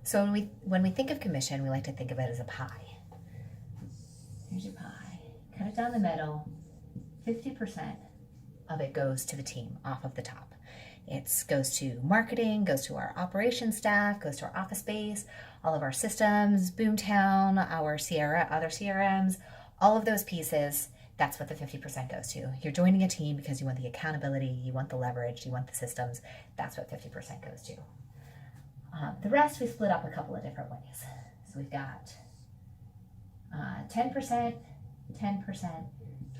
So when we think of commission, we like to think of it as a pie. Here's your pie. Cut it down the middle. 50% of it goes to the team off of the top. It goes to marketing, goes to our operations staff, goes to our office space, all of our systems, Boomtown, our other CRMs, all of those pieces. That's what the 50% goes to. You're joining a team because you want the accountability, you want the leverage, you want the systems. That's what 50% goes to. The rest we split up a couple of different ways. So we've got 10%, 10%,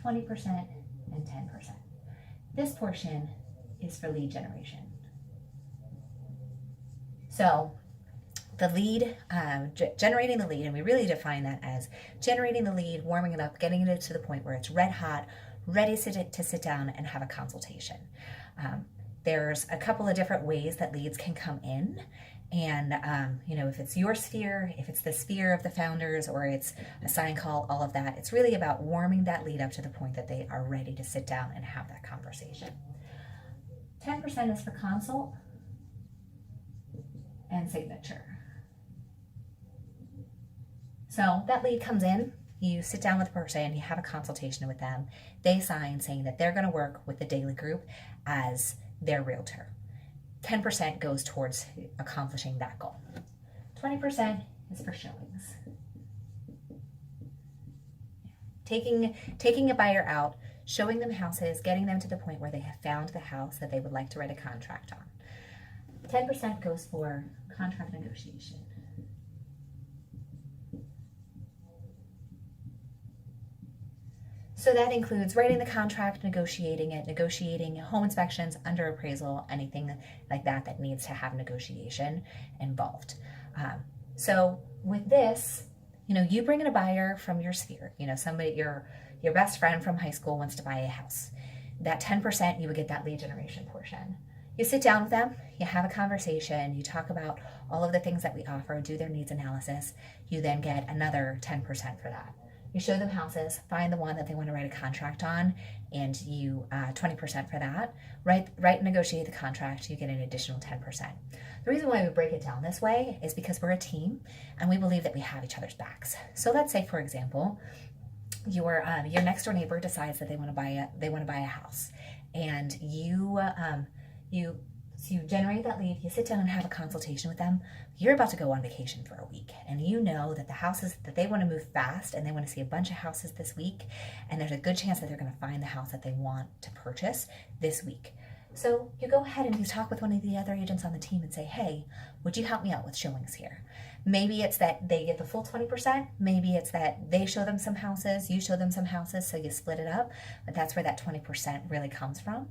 20%, and 10%. This portion is for lead generation. So the lead, generating the lead, and we really define that as generating the lead, warming it up, getting it to the point where it's red hot, ready to sit down and have a consultation. There's a couple of different ways that leads can come in. And, if it's your sphere, if it's the sphere of the founders, or it's a sign call, all of that, it's really about warming that lead up to the point that they are ready to sit down and have that conversation. 10% is for consult and signature. So that lead comes in, you sit down with the person, you have a consultation with them, they sign saying that they're going to work with the Daily Group as their realtor. 10% goes towards accomplishing that goal. 20% is for showings. Taking a buyer out, showing them houses, getting them to the point where they have found the house that they would like to write a contract on. 10% goes for contract negotiation. So that includes writing the contract, negotiating home inspections, under appraisal, anything like that needs to have negotiation involved. So with this, you bring in a buyer from your sphere, somebody, your best friend from high school wants to buy a house. That 10%, you would get that lead generation portion. You sit down with them, you have a conversation, you talk about all of the things that we offer, do their needs analysis. You then get another 10% for that. You show them houses, find the one that they want to write a contract on, and you 20% for that. Write and negotiate the contract, you get an additional 10%. The reason why we break it down this way is because we're a team and we believe that we have each other's backs. So let's say, for example, your next door neighbor decides that they want to buy a house, and you generate that lead, you sit down and have a consultation with them. You're about to go on vacation for a week, and you know that the houses that they want to move fast, and they want to see a bunch of houses this week, and there's a good chance that they're going to find the house that they want to purchase this week. So you go ahead and you talk with one of the other agents on the team and say, hey, would you help me out with showings here? Maybe it's that they get the full 20%. Maybe it's that they show them some houses, you show them some houses, so you split it up. But that's where that 20% really comes from.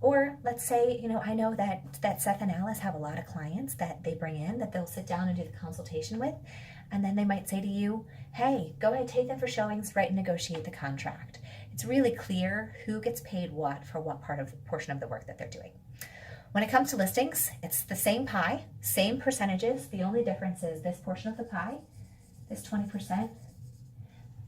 Or let's say, I know that Seth and Alice have a lot of clients that they bring in that they'll sit down and do the consultation with. And then they might say to you, hey, go ahead, take them for showings, write and negotiate the contract. It's really clear who gets paid what for what portion of the work that they're doing. When it comes to listings, it's the same pie, same percentages. The only difference is this portion of the pie, this 20%,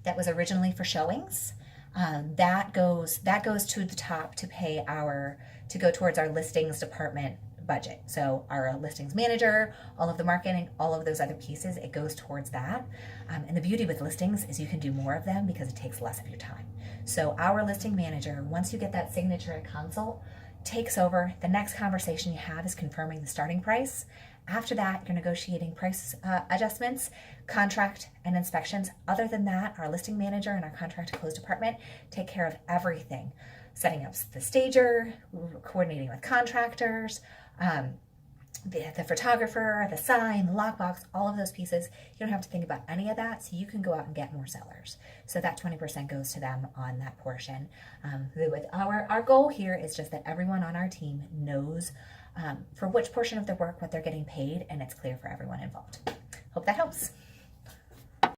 that was originally for showings. That goes to the top to go towards our listings department budget. So our listings manager, all of the marketing, all of those other pieces, it goes towards that. And the beauty with listings is you can do more of them because it takes less of your time. So our listing manager, once you get that signature at consult, takes over. The next conversation you have is confirming the starting price. After that, you're negotiating price adjustments, contract, and inspections. Other than that, our listing manager and our contract to close department take care of everything. Setting up the stager, coordinating with contractors, the photographer, the sign, the lockbox, all of those pieces. You don't have to think about any of that, so you can go out and get more sellers. So that 20% goes to them on that portion. With our goal here is just that everyone on our team knows for which portion of the work what they're getting paid, and it's clear for everyone involved. Hope that helps.